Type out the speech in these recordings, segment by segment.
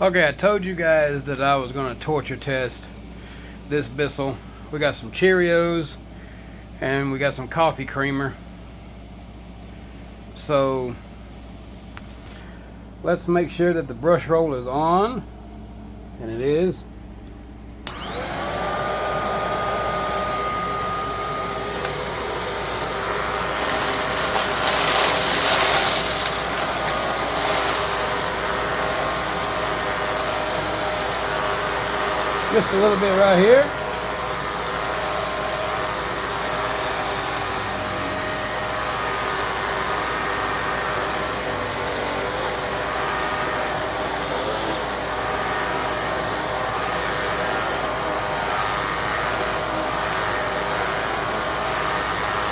Okay, I told you guys that I was going to torture test this Bissell. We got some Cheerios and we got some coffee creamer. So let's make sure that the brush roll is on, and it is. Just a little bit right here.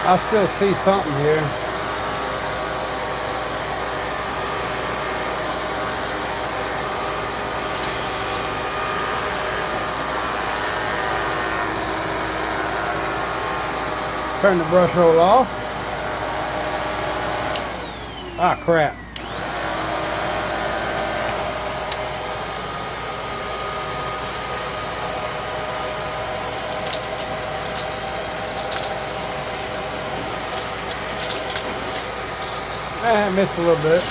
I still see something here. Turn the brush roll off. Ah, crap. I missed a little bit.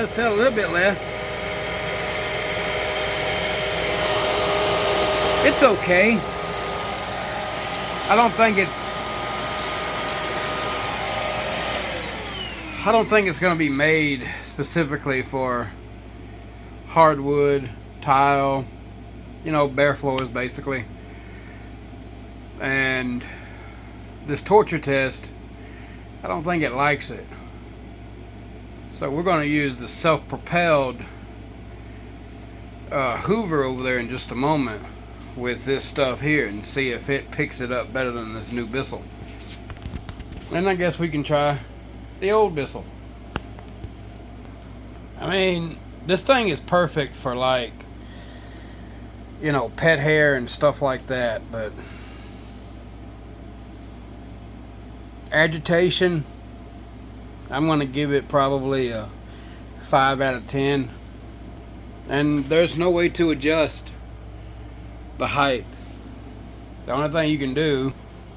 Still a little bit left. It's okay. I don't think it's going to be made specifically for hardwood, tile, you know, bare floors basically. And this torture test, I don't think it likes it. So we're going to use the self-propelled Hoover over there in just a moment with this stuff here and see if it picks it up better than this new Bissell. And I guess we can try the old Bissell. I mean, this thing is perfect for, like, you know, pet hair and stuff like that, but agitation, I'm going to give it probably a 5 out of 10. And there's no way to adjust the height. The only thing you can do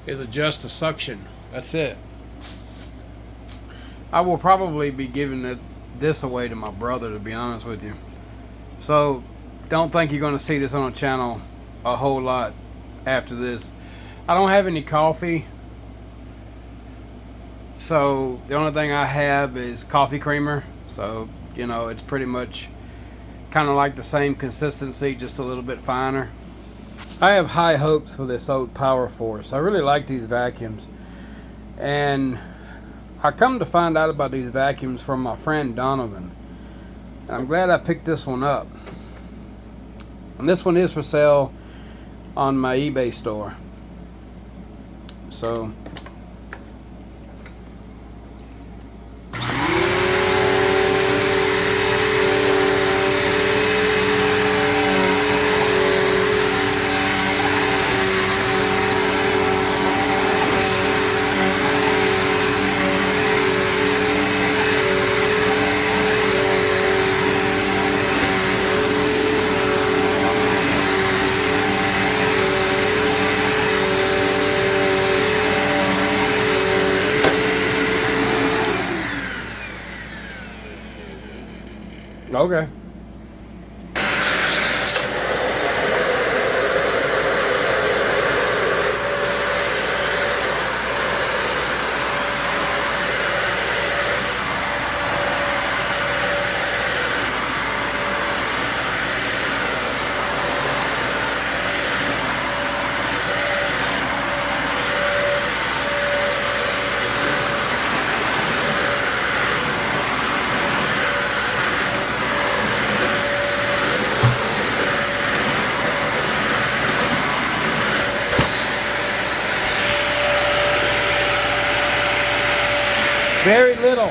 is adjust the suction. That's it. I will probably be giving this away to my brother, to be honest with you. So don't think you're going to see this on the channel a whole lot after this. I don't have any coffee. So the only thing I have is coffee creamer. So, you know, it's pretty much kind of like the same consistency, just a little bit finer. I have high hopes for this old PowerForce. I really like these vacuums. And I come to find out about these vacuums from my friend Donovan. And I'm glad I picked this one up. And this one is for sale on my eBay store. So okay. Very little.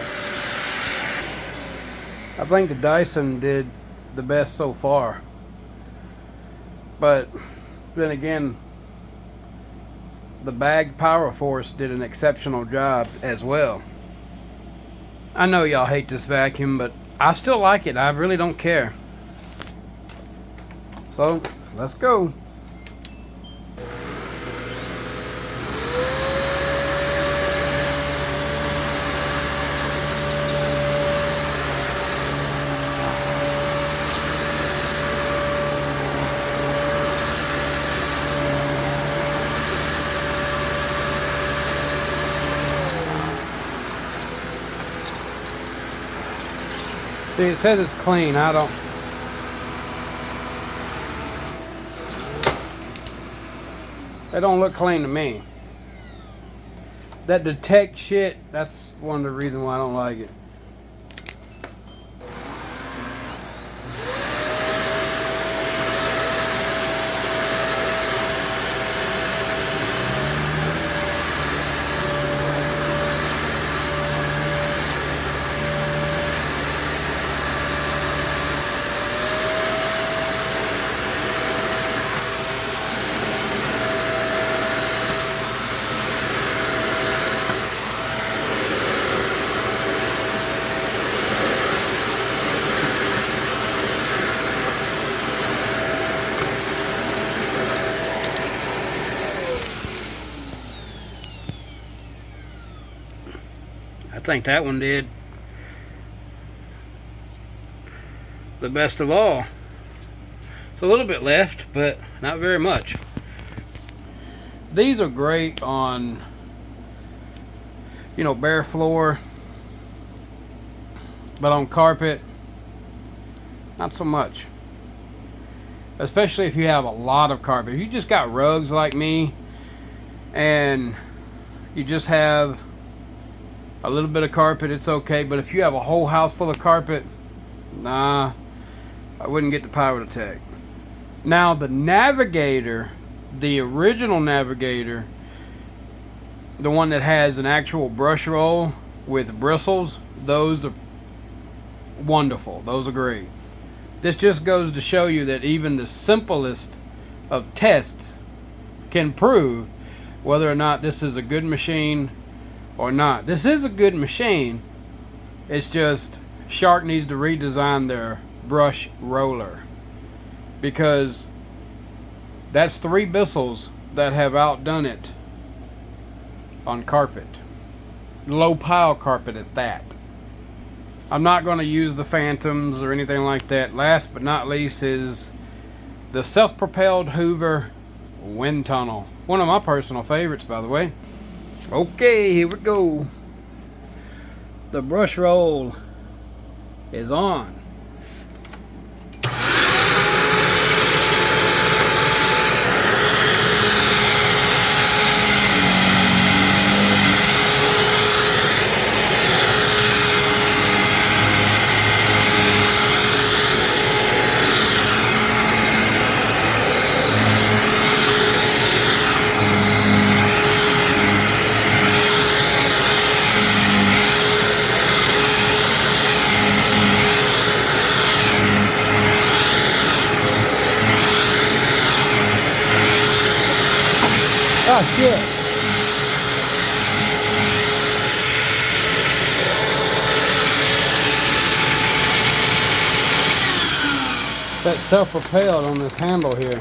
I think the Dyson did the best so far. But then again, the bag PowerForce did an exceptional job as well. I know y'all hate this vacuum, but I still like it. I really don't care. So, let's go. See, it says it's clean. I don't. They don't look clean to me. That detect shit, that's one of the reasons why I don't like it. I think that one did the best of all. It's a little bit left, but not very much. These are great on, you know, bare floor, but on carpet, not so much. Especially if you have a lot of carpet. If you just got rugs like me, and you just have a little bit of carpet, it's okay. But if you have a whole house full of carpet, nah, I wouldn't get the PowerForce. Now the Navigator, the original Navigator, the one that has an actual brush roll with bristles, those are wonderful. Those are great. This just goes to show you that even the simplest of tests can prove whether or not this is a good machine or not. This is a good machine. It's just Shark needs to redesign their brush roller, because that's 3 Bissells that have outdone it on carpet. Low pile carpet at that. I'm not going to use the Phantoms or anything like that. Last but not least is the self-propelled Hoover wind tunnel. One of my personal favorites, by the way. Okay, here we go. The brush roll is on. Oh shit. It's that self-propelled on this handle here.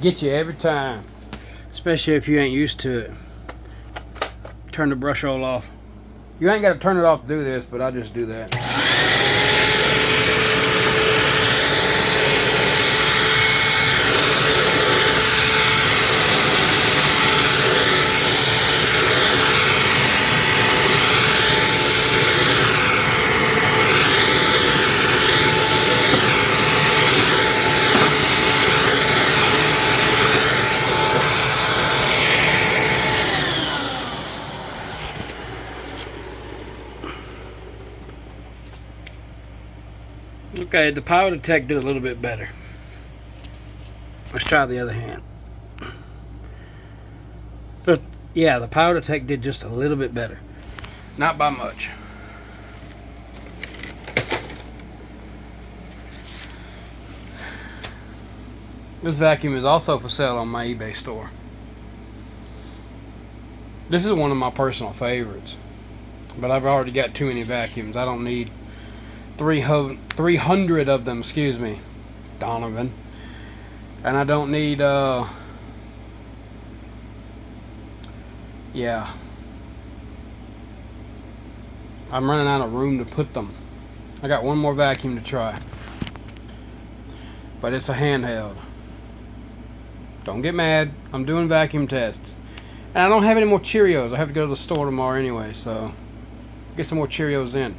Get you every time. Especially if you ain't used to it. Turn the brush roll off. You ain't got to turn it off to do this, but I just do that. Okay, the PowerForce did a little bit better. Let's try the other hand. But yeah, the PowerForce did just a little bit better. Not by much. This vacuum is also for sale on my eBay store. This is one of my personal favorites, but I've already got too many vacuums. I don't need 300 of them, excuse me, Donovan. And I don't need, yeah. I'm running out of room to put them. I got one more vacuum to try, but it's a handheld. Don't get mad, I'm doing vacuum tests. And I don't have any more Cheerios. I have to go to the store tomorrow anyway, so get some more Cheerios in.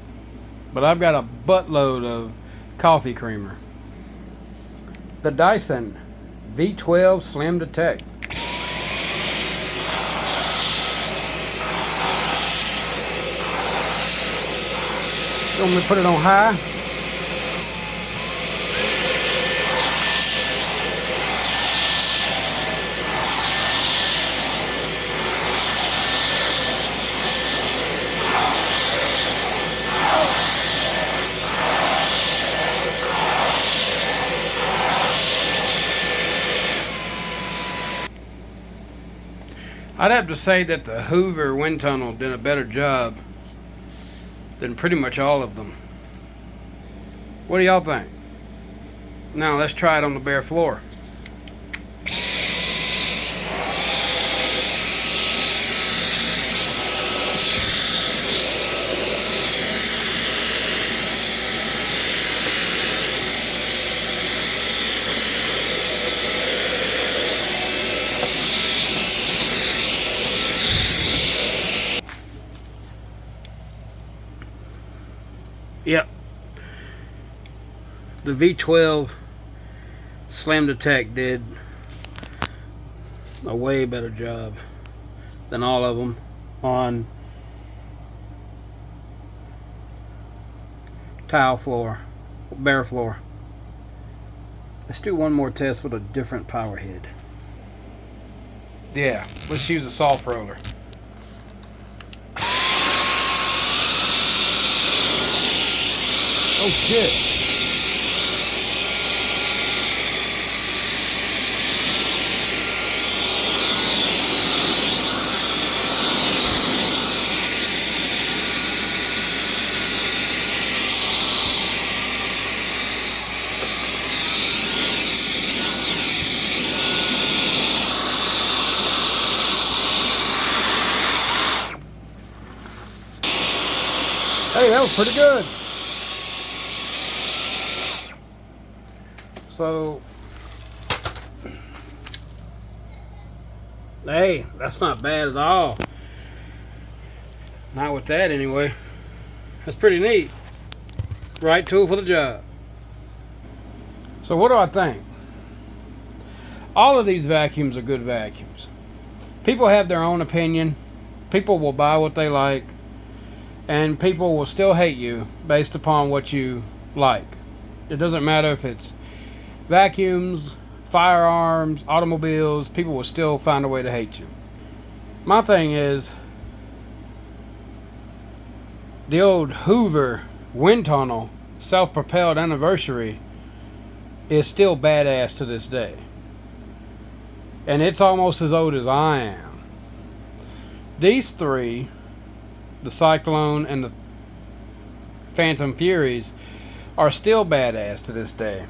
But I've got a buttload of coffee creamer. The Dyson V12 Slim Detect. You want me to put it on high? I'd have to say that the Hoover wind tunnel did a better job than pretty much all of them. What do y'all think? Now let's try it on the bare floor. Yep. The V12 Slam Detect did a way better job than all of them on tile floor, bare floor. Let's do one more test with a different power head. Yeah, let's use a soft roller. Oh shit. Hey, that was pretty good. So, hey, that's not bad at all. Not with that anyway. That's pretty neat. Right tool for the job. So what do I think? All of these vacuums are good vacuums. People have their own opinion. People will buy what they like. And people will still hate you based upon what you like. It doesn't matter if it's vacuums, firearms, automobiles, people will still find a way to hate you. My thing is, the old Hoover wind tunnel self-propelled anniversary is still badass to this day. And it's almost as old as I am. These three, the Cyclone and the Phantom Furies, are still badass to this day.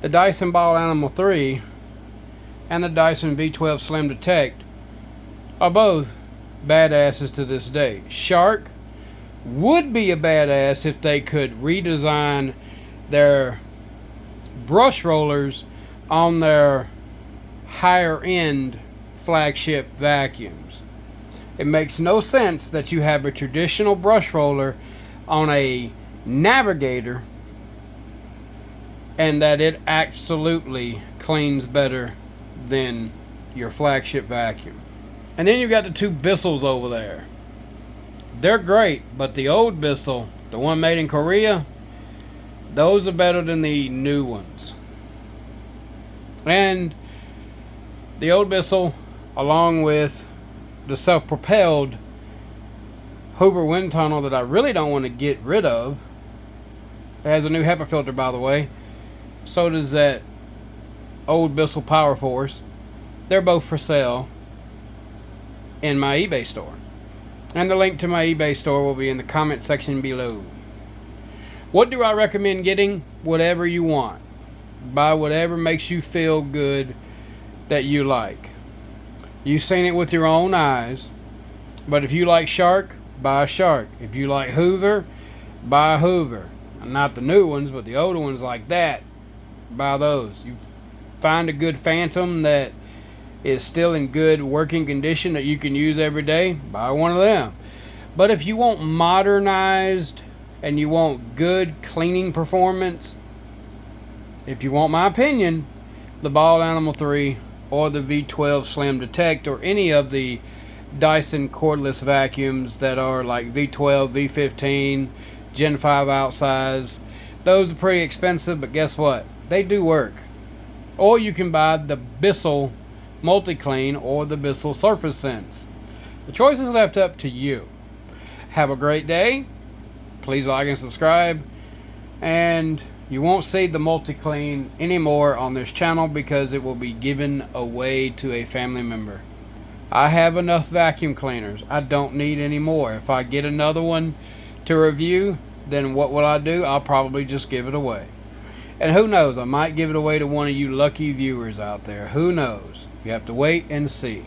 The Dyson Ball Animal 3 and the Dyson V12 Slim Detect are both badasses to this day. Shark would be a badass if they could redesign their brush rollers on their higher end flagship vacuums. It makes no sense that you have a traditional brush roller on a Navigator and that it absolutely cleans better than your flagship vacuum. And then you've got the two Bissells over there. They're great, but the old Bissell, the one made in Korea, those are better than the new ones. And the old Bissell, along with the self-propelled Hoover wind tunnel that I really don't want to get rid of. It has a new HEPA filter, by the way. So does that old Bissell PowerForce. They're both for sale in my eBay store. And the link to my eBay store will be in the comment section below. What do I recommend getting? Whatever you want. Buy whatever makes you feel good that you like. You've seen it with your own eyes. But if you like Shark, buy a Shark. If you like Hoover, buy a Hoover. Not the new ones, but the older ones like that. Buy those. You find a good Phantom that is still in good working condition that you can use every day, buy one of them. But if you want modernized and you want good cleaning performance, if you want my opinion, the Ball Animal 3 or the V12 Slim Detect or any of the Dyson cordless vacuums that are like V12, V15, Gen 5 outsize, those are pretty expensive, but guess what? They do work. Or you can buy the Bissell MultiClean or the Bissell Surface Sense. The choice is left up to you. Have a great day. Please like and subscribe. And you won't see the MultiClean anymore on this channel because it will be given away to a family member. I have enough vacuum cleaners. I don't need any more. If I get another one to review, then what will I do? I'll probably just give it away. And who knows, I might give it away to one of you lucky viewers out there. Who knows? You have to wait and see.